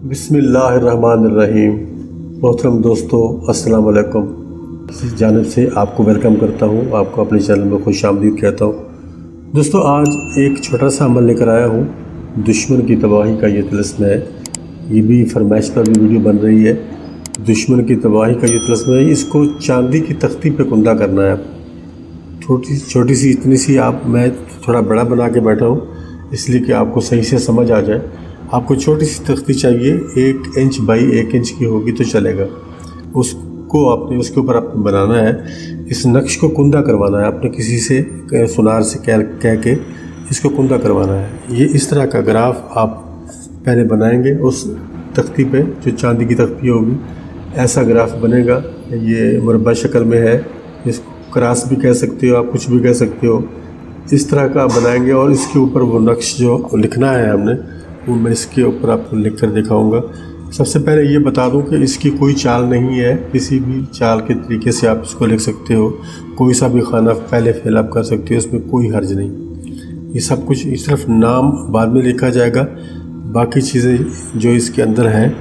बिस्मिल्लाहिर्रहमानिर्रहीम। मोहतरम दोस्तों, अस्सलाम वालेकुम। इस जानिब से आपको वेलकम करता हूँ, आपको अपने चैनल में खुश आमदीद कहता हूँ। दोस्तों, आज एक छोटा सा अमल लेकर आया हूँ। दुश्मन की तबाही का ये तिलिस्म है। ये भी फरमाइश पर भी वीडियो बन रही है। दुश्मन की तबाही का ये तिलिस्म है। इसको चांदी की तख्ती पे कुंदा करना है। छोटी सी इतनी सी मैं थोड़ा बड़ा बना के बैठा हूँ इसलिए कि आपको सही से समझ आ जाए। आपको छोटी सी तख्ती चाहिए, 1 इंच बाई 1 इंच की होगी तो चलेगा। उसके ऊपर आपने बनाना है। इस नक्श को कुंदा करवाना है। आपने किसी से सुनार से कह के इसको कुंदा करवाना है। ये इस तरह का ग्राफ आप पहले बनाएंगे उस तख्ती पे, जो चांदी की तख्ती होगी। ऐसा ग्राफ बनेगा। ये मुरब्बा शक्ल में है। इसको क्रॉस भी कह सकते हो, आप कुछ भी कह सकते हो। इस तरह का बनाएंगे और इसके ऊपर वो नक्श जो लिखना है हमने, वो मैं इसके ऊपर आपको लिख कर दिखाऊँगा। सबसे पहले ये बता दूं कि इसकी कोई चाल नहीं है। किसी भी चाल के तरीके से आप इसको लिख सकते हो। कोई सा भी खाना पहले फिल अप कर सकते हो, इसमें कोई हर्ज नहीं। ये सब कुछ सिर्फ नाम बाद में लिखा जाएगा। बाकी चीज़ें जो इसके अंदर हैं,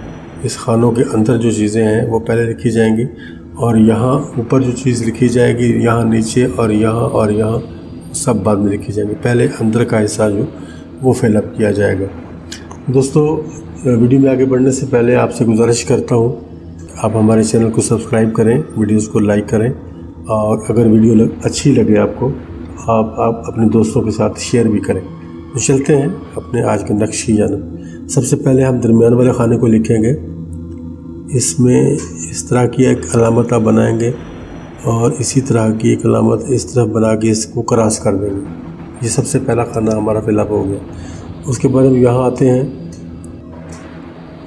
इस खानों के अंदर जो चीज़ें हैं वो पहले लिखी जाएंगी। और यहाँ ऊपर जो चीज़ लिखी जाएगी, यहाँ नीचे और यहाँ सब बाद में लिखी जाएंगी। पहले अंदर का हिस्सा जो वो फिल अप किया जाएगा। दोस्तों, वीडियो में आगे बढ़ने से पहले आपसे गुजारिश करता हूँ आप हमारे चैनल को सब्सक्राइब करें, वीडियोस को लाइक करें, और अगर वीडियो अच्छी लगे आपको आप अपने दोस्तों के साथ शेयर भी करें। तो चलते हैं अपने आज के नक्श की जानिब। सबसे पहले हम दरमियान वाले खाने को लिखेंगे। इसमें इस तरह की एक अलामत आप बनाएंगे और इसी तरह की एक अलामत इस तरह बना के इसको क्रॉस कर देंगे। ये सबसे पहला खाना हमारा फिलअप हो गया। उसके बाद हम यहाँ आते हैं,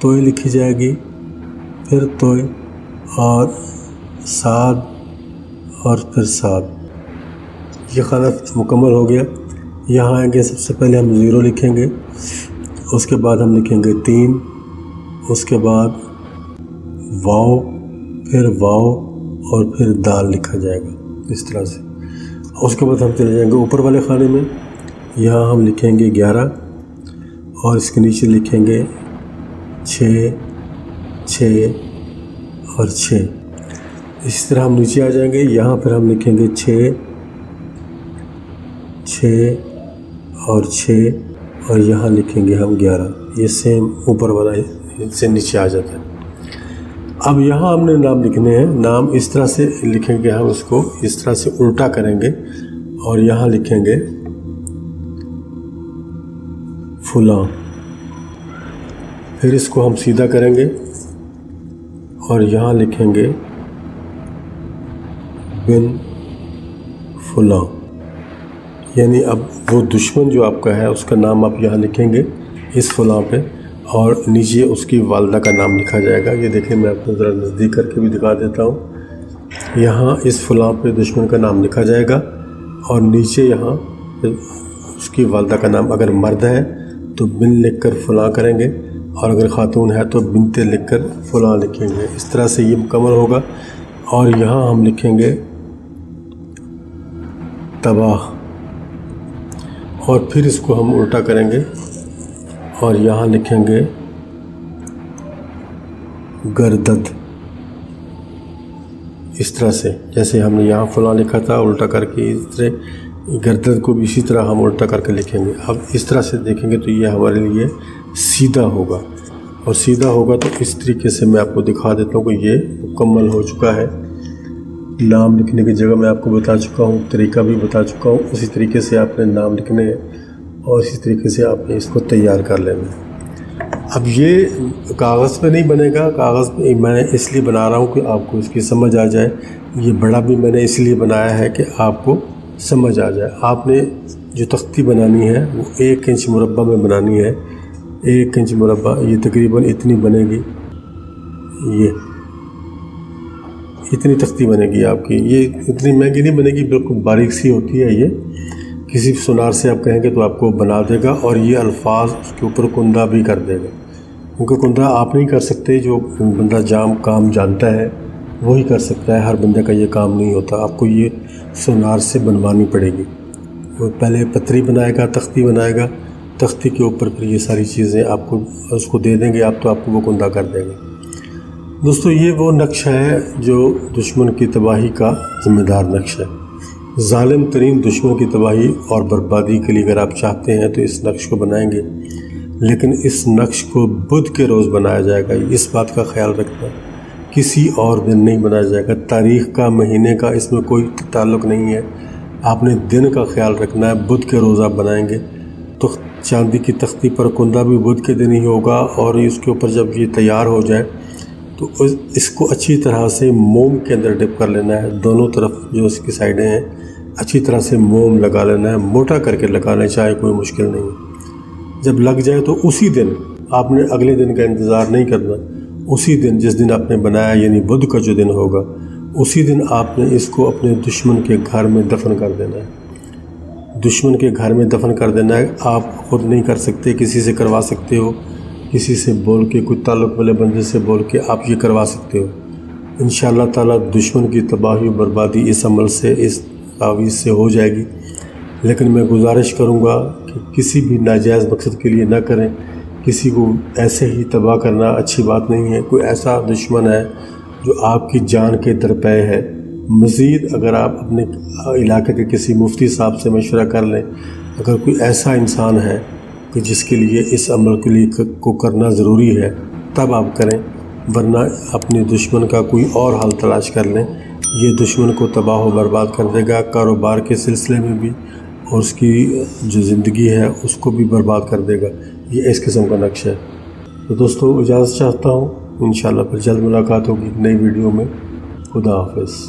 तोय लिखी जाएगी, फिर तोय और साद और फिर साद। ये खाना मुकम्मल हो गया। यहाँ आएंगे, सबसे पहले हम 0 लिखेंगे, उसके बाद हम लिखेंगे 3, उसके बाद वाव, फिर वाव और फिर दाल लिखा जाएगा इस तरह से। उसके बाद हम चले जाएंगे ऊपर वाले खाने में। यहाँ हम लिखेंगे 11 और इसके नीचे लिखेंगे 6, 6 और 6। इस तरह हम नीचे आ जाएंगे। यहाँ पर हम लिखेंगे 6, 6 और 6 और यहाँ लिखेंगे हम 11। ये सेम ऊपर वाला से नीचे आ जाता है। अब यहाँ हमने नाम लिखने हैं। नाम इस तरह से लिखेंगे, हम इसको इस तरह से उल्टा करेंगे और यहाँ लिखेंगे फुलां। फिर इसको हम सीधा करेंगे और यहाँ लिखेंगे बिन फुलां। यानी अब वो दुश्मन जो आपका है उसका नाम आप यहाँ लिखेंगे इस फुलां पे, और नीचे उसकी वालदा का नाम लिखा जाएगा। ये देखिए, मैं आपको ज़रा नज़दीक करके भी दिखा देता हूँ। यहाँ इस फुलां पे दुश्मन का नाम लिखा जाएगा और नीचे यहाँ उसकी वालदा का नाम। अगर मर्द है तो बिन लिखकर फुलां करेंगे और अगर ख़ातून है तो बिनते लिखकर फुलां लिखेंगे। इस तरह से ये मुकम्मल होगा। और यहाँ हम लिखेंगे तबाह और फिर इसको हम उल्टा करेंगे और यहाँ लिखेंगे गर्दद। इस तरह से जैसे हमने यहाँ फुलां लिखा था उल्टा करके, इस तरह गर्दद को भी इसी तरह हम उल्टा करके लिखेंगे। अब इस तरह से देखेंगे तो ये हमारे लिए सीधा होगा, और सीधा होगा तो इस तरीके से मैं आपको दिखा देता हूँ कि ये मुकम्मल हो चुका है। नाम लिखने की जगह मैं आपको बता चुका हूँ, तरीका भी बता चुका हूँ। उसी तरीके से आपने नाम लिखने हैं और इसी तरीके से आपने इसको तैयार कर लेना है। अब ये कागज़ पे नहीं बनेगा। कागज़ पे मैं इसलिए बना रहा हूँ कि आपको इसकी समझ आ जाए। ये बड़ा भी मैंने इसलिए बनाया है कि आपको समझ आ जाए। आपने जो तख्ती बनानी है वो 1 इंच मुरब्बा में बनानी है। 1 इंच मुरब्बा, ये तकरीबन इतनी बनेगी। ये इतनी तख्ती बनेगी आपकी। ये इतनी महंगी नहीं बनेगी, बिल्कुल बारीक सी होती है ये। किसी सुनार से आप कहेंगे तो आपको बना देगा और ये अल्फाज उसके ऊपर कुंदा भी कर देगा। क्योंकि कुंदा आप नहीं कर सकते, जो बंदा काम जानता है वही कर सकता है। हर बंदे का ये काम नहीं होता। आपको ये सुनार से बनवानी पड़ेगी। वो पहले पतरी बनाएगा, तख्ती बनाएगा, تختی کے اوپر پھر یہ ساری چیزیں آپ کو اس کو دے دیں گے آپ، تو آپ کو وہ کندہ کر دیں گے۔ دوستو یہ وہ نقشہ ہے جو دشمن کی تباہی کا ذمہ دار نقشہ ہے۔ ظالم ترین دشمن کی تباہی اور بربادی کے لیے اگر آپ چاہتے ہیں تو اس نقش کو بنائیں گے، لیکن اس نقش کو بدھ کے روز بنایا جائے گا، اس بات کا خیال رکھنا، کسی اور دن نہیں بنایا جائے گا۔ تاریخ کا، مہینے کا اس میں کوئی تعلق نہیں ہے، آپ نے دن کا خیال رکھنا ہے۔ بدھ کے روز آپ بنائیں گے تو چاندی کی تختی پر کندہ بھی بدھ کے دن ہی ہوگا، اور اس کے اوپر جب یہ تیار ہو جائے تو اس کو اچھی طرح سے موم کے اندر ڈپ کر لینا ہے، دونوں طرف جو اس کی سائڈیں ہیں اچھی طرح سے موم لگا لینا ہے، موٹا کر کے لگانا چاہے، کوئی مشکل نہیں ہے۔ جب لگ جائے تو اسی دن آپ نے اگلے دن کا انتظار نہیں کرنا، اسی دن جس دن آپ نے بنایا یعنی بدھ کا جو دن ہوگا اسی دن آپ نے اس کو اپنے دشمن کے گھر میں دفن کر دینا ہے۔ دشمن کے گھر میں دفن کر دینا ہے، آپ خود نہیں کر سکتے، کسی سے کروا سکتے ہو، کسی سے بول کے، کوئی تعلق والے بندے سے بول کے آپ یہ کروا سکتے ہو۔ انشاءاللہ تعالیٰ دشمن کی تباہی و بربادی اس عمل سے، اس تعویذ سے ہو جائے گی۔ لیکن میں گزارش کروں گا کہ کسی بھی ناجائز مقصد کے لیے نہ کریں، کسی کو ایسے ہی تباہ کرنا اچھی بات نہیں ہے۔ کوئی ایسا دشمن ہے جو آپ کی جان کے درپے ہے، مزید اگر آپ اپنے علاقے کے کسی مفتی صاحب سے مشورہ کر لیں، اگر کوئی ایسا انسان ہے کہ جس کے لیے اس عمل کے لیے کو کرنا ضروری ہے تب آپ کریں، ورنہ اپنے دشمن کا کوئی اور حل تلاش کر لیں۔ یہ دشمن کو تباہ و برباد کر دے گا، کاروبار کے سلسلے میں بھی، اور اس کی جو زندگی ہے اس کو بھی برباد کر دے گا۔ یہ اس قسم کا نقش ہے۔ تو دوستو اجازت چاہتا ہوں، انشاءاللہ پھر جلد ملاقات ہوگی نئی ویڈیو میں۔ خدا حافظ۔